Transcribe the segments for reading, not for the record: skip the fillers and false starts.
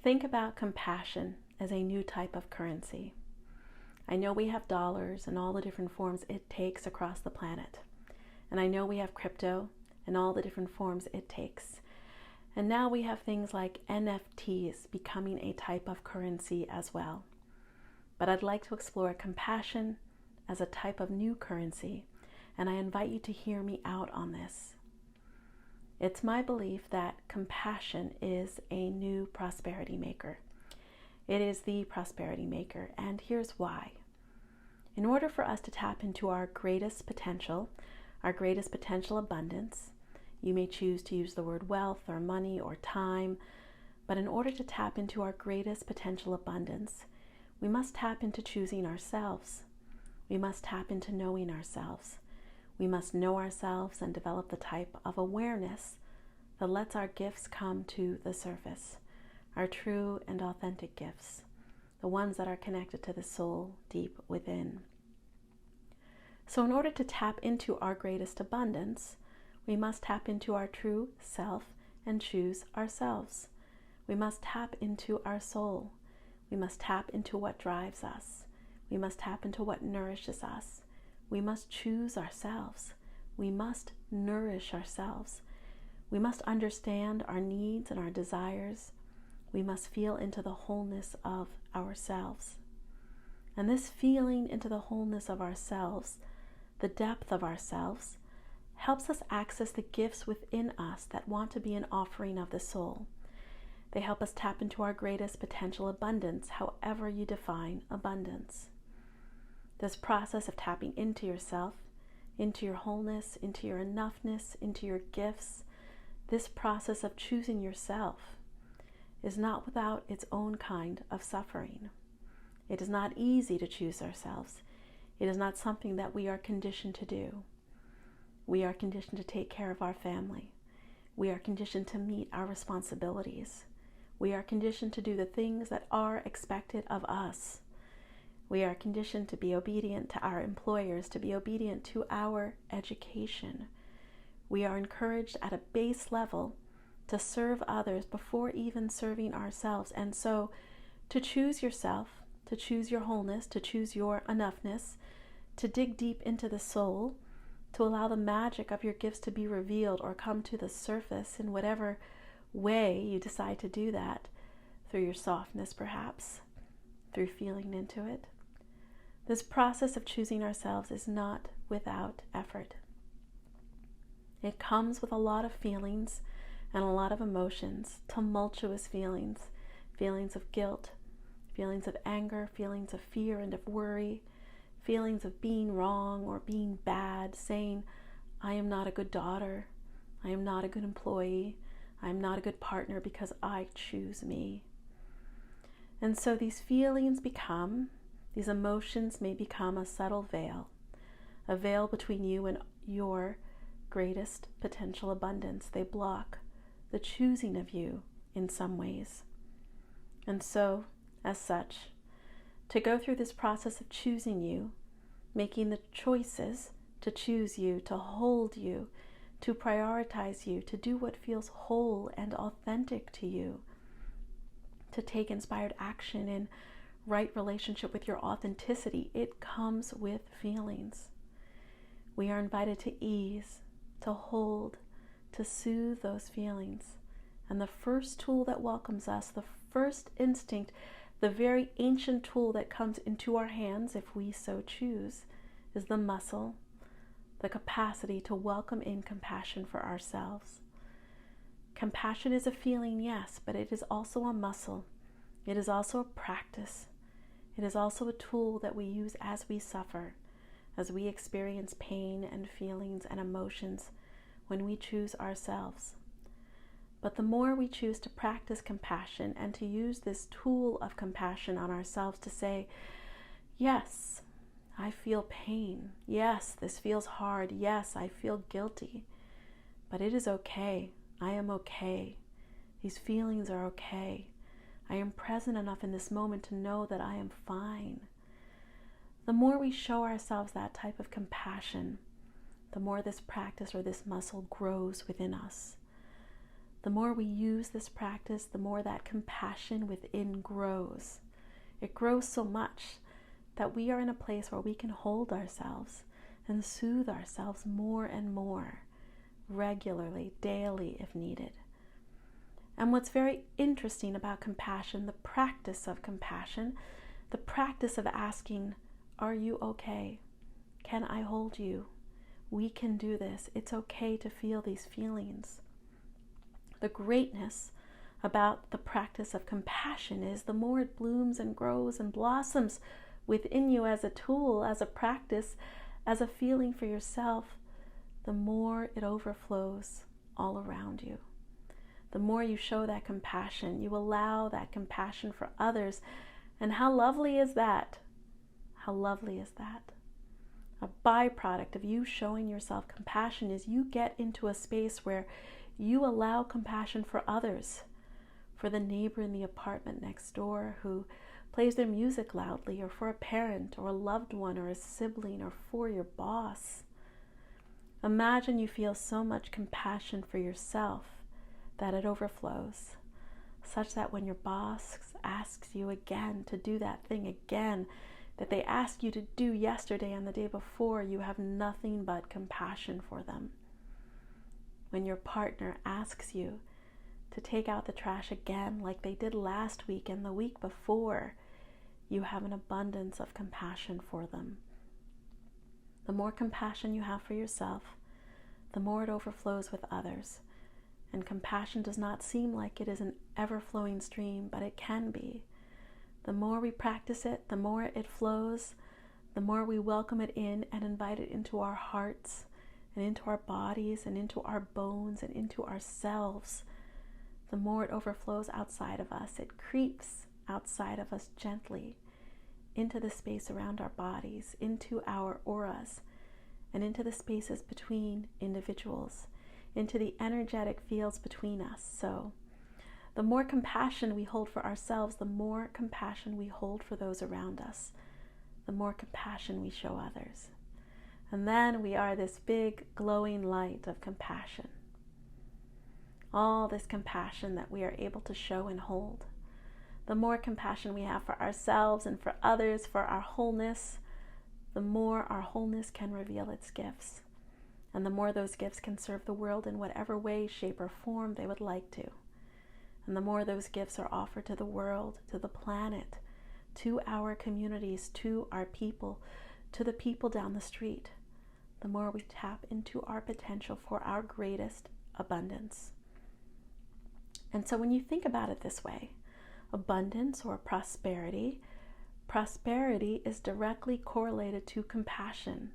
Think about compassion as a new type of currency. I know we have dollars and all the different forms it takes across the planet. And I know we have crypto and all the different forms it takes. And now we have things like NFTs becoming a type of currency as well. But I'd like to explore compassion as a type of new currency, and I invite you to hear me out on this. It's my belief that compassion is a new prosperity maker. It is the prosperity maker, and here's why. In order for us to tap into our greatest potential abundance, you may choose to use the word wealth or money or time, but in order to tap into our greatest potential abundance, we must tap into choosing ourselves. We must tap into knowing ourselves. We must know ourselves and develop the type of awareness that lets our gifts come to the surface, our true and authentic gifts, the ones that are connected to the soul deep within. So in order to tap into our greatest abundance, we must tap into our true self and choose ourselves. We must tap into our soul. We must tap into what drives us. We must tap into what nourishes us. We must choose ourselves. We must nourish ourselves. We must understand our needs and our desires. We must feel into the wholeness of ourselves. And this feeling into the wholeness of ourselves, the depth of ourselves, helps us access the gifts within us that want to be an offering of the soul. They help us tap into our greatest potential abundance, however you define abundance. This process of tapping into yourself, into your wholeness, into your enoughness, into your gifts, this process of choosing yourself is not without its own kind of suffering. It is not easy to choose ourselves. It is not something that we are conditioned to do. We are conditioned to take care of our family. We are conditioned to meet our responsibilities. We are conditioned to do the things that are expected of us. We are conditioned to be obedient to our employers, to be obedient to our education. We are encouraged at a base level to serve others before even serving ourselves. And so to choose yourself, to choose your wholeness, to choose your enoughness, to dig deep into the soul, to allow the magic of your gifts to be revealed or come to the surface in whatever way you decide to do that, through your softness perhaps, through feeling into it. This process of choosing ourselves is not without effort. It comes with a lot of feelings and a lot of emotions, tumultuous feelings, feelings of guilt, feelings of anger, feelings of fear and of worry, feelings of being wrong or being bad, saying, I am not a good daughter, I am not a good employee, I am not a good partner because I choose me. And so these emotions may become a subtle veil, a veil between you and your greatest potential abundance. They block the choosing of you in some ways. And so, as such, to go through this process of choosing you, making the choices to choose you, to hold you, to prioritize you, to do what feels whole and authentic to you, to take inspired action in right relationship with your authenticity, it comes with feelings. We are invited to ease, to hold, to soothe those feelings. And the first tool that welcomes us, the first instinct, the very ancient tool that comes into our hands, if we so choose, is the muscle, the capacity to welcome in compassion for ourselves. Compassion is a feeling, yes, but it is also a muscle. It is also a practice. It is also a tool that we use as we suffer, as we experience pain and feelings and emotions when we choose ourselves. But the more we choose to practice compassion and to use this tool of compassion on ourselves to say, yes, I feel pain. Yes, this feels hard. Yes, I feel guilty. But it is okay. I am okay. These feelings are okay. I am present enough in this moment to know that I am fine. The more we show ourselves that type of compassion, the more this practice or this muscle grows within us. the more we use this practice, the more that compassion within grows. It grows so much that we are in a place where we can hold ourselves and soothe ourselves more and more, regularly, daily if needed. And what's very interesting about compassion, the practice of compassion, the practice of asking, are you okay? Can I hold you? We can do this. It's okay to feel these feelings. The greatness about the practice of compassion is the more it blooms and grows and blossoms within you as a tool, as a practice, as a feeling for yourself, the more it overflows all around you. The more you show that compassion, you allow that compassion for others. And how lovely is that? How lovely is that? A byproduct of you showing yourself compassion is you get into a space where you allow compassion for others, for the neighbor in the apartment next door who plays their music loudly, or for a parent or a loved one or a sibling, or for your boss. Imagine you feel so much compassion for yourself that it overflows, such that when your boss asks you again to do that thing again that they asked you to do yesterday and the day before, you have nothing but compassion for them. When your partner asks you to take out the trash again like they did last week and the week before, you have an abundance of compassion for them. The more compassion you have for yourself, the more it overflows with others. And compassion does not seem like it is an ever-flowing stream, but it can be. The more we practice it, the more it flows, the more we welcome it in and invite it into our hearts and into our bodies and into our bones and into ourselves, the more it overflows outside of us. It creeps outside of us gently into the space around our bodies, into our auras, and into the spaces between individuals, into the energetic fields between us. So the more compassion we hold for ourselves, the more compassion we hold for those around us, the more compassion we show others. And then we are this big glowing light of compassion. All this compassion that we are able to show and hold. The more compassion we have for ourselves and for others, for our wholeness, the more our wholeness can reveal its gifts. And the more those gifts can serve the world in whatever way, shape, or form they would like to. And the more those gifts are offered to the world, to the planet, to our communities, to our people, to the people down the street, the more we tap into our potential for our greatest abundance. And so when you think about it this way, abundance or prosperity is directly correlated to compassion.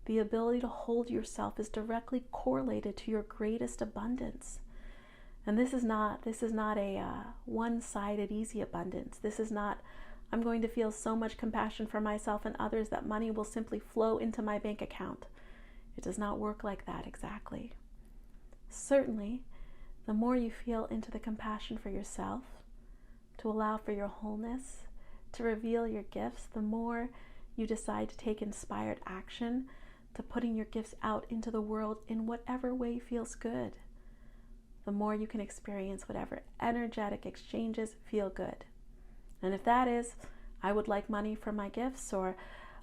The ability to hold yourself is directly correlated to your greatest abundance. And this is not a one-sided easy abundance. This is not, I'm going to feel so much compassion for myself and others that money will simply flow into my bank account. It does not work like that exactly. Certainly, the more you feel into the compassion for yourself, to allow for your wholeness, to reveal your gifts, the more you decide to take inspired action, to putting your gifts out into the world in whatever way feels good, the more you can experience whatever energetic exchanges feel good. And if that is, I would like money for my gifts, or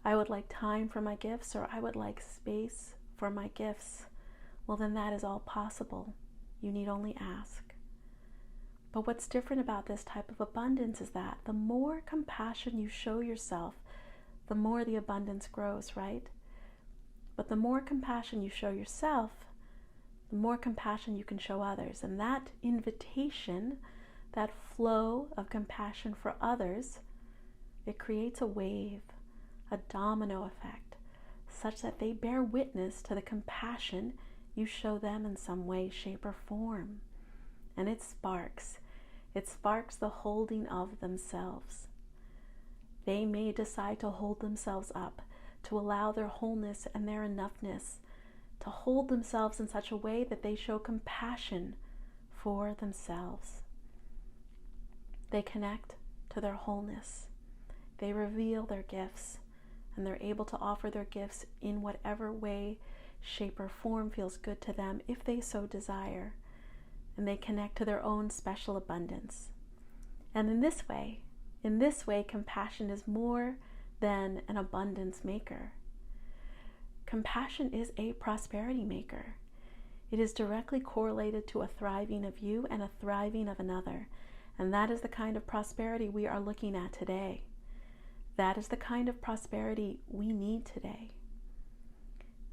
I would like time for my gifts, or I would like space for my gifts, well then that is all possible. You need only ask. But what's different about this type of abundance is that the more compassion you show yourself, the more the abundance grows, right? But the more compassion you show yourself, the more compassion you can show others. And that invitation, that flow of compassion for others, it creates a wave, a domino effect, such that they bear witness to the compassion you show them in some way, shape, or form. And it sparks the holding of themselves. They may decide to hold themselves up, to allow their wholeness and their enoughness to hold themselves in such a way that they show compassion for themselves. They connect to their wholeness. They reveal their gifts, and they're able to offer their gifts in whatever way, shape, or form feels good to them if they so desire. and they connect to their own special abundance. And in this way, compassion is more than an abundance maker. Compassion is a prosperity maker. It is directly correlated to a thriving of you and a thriving of another. And that is the kind of prosperity we are looking at today. That is the kind of prosperity we need today.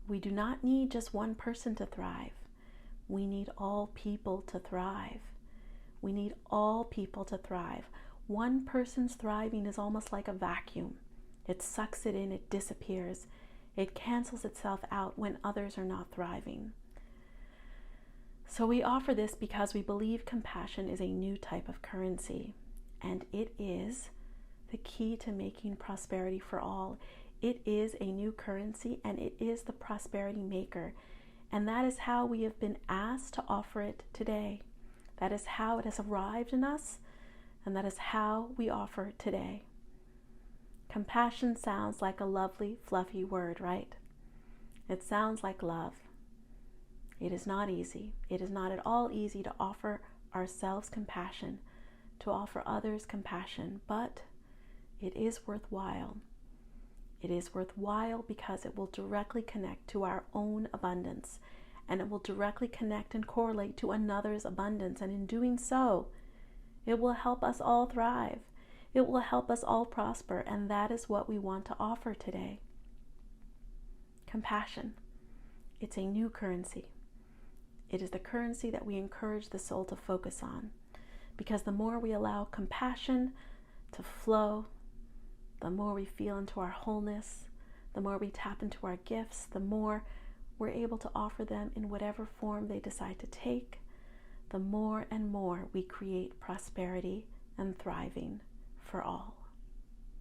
We do not need just one person to thrive. We need all people to thrive. We need all people to thrive. One person's thriving is almost like a vacuum. It sucks it in, it disappears. It cancels itself out when others are not thriving. So we offer this because we believe compassion is a new type of currency, and it is the key to making prosperity for all. It is a new currency, and it is the prosperity maker. And that is how we have been asked to offer it today. That is how it has arrived in us, and that is how we offer it today. Compassion sounds like a lovely, fluffy word, right? It sounds like love. It is not easy. It is not at all easy to offer ourselves compassion, to offer others compassion, but it is worthwhile. It is worthwhile because it will directly connect to our own abundance, and it will directly connect and correlate to another's abundance. And in doing so, it will help us all thrive. It will help us all prosper, and that is what we want to offer today. Compassion. It's a new currency. It is the currency that we encourage the soul to focus on, because the more we allow compassion to flow, the more we feel into our wholeness, the more we tap into our gifts, the more we're able to offer them in whatever form they decide to take, the more and more we create prosperity and thriving for all.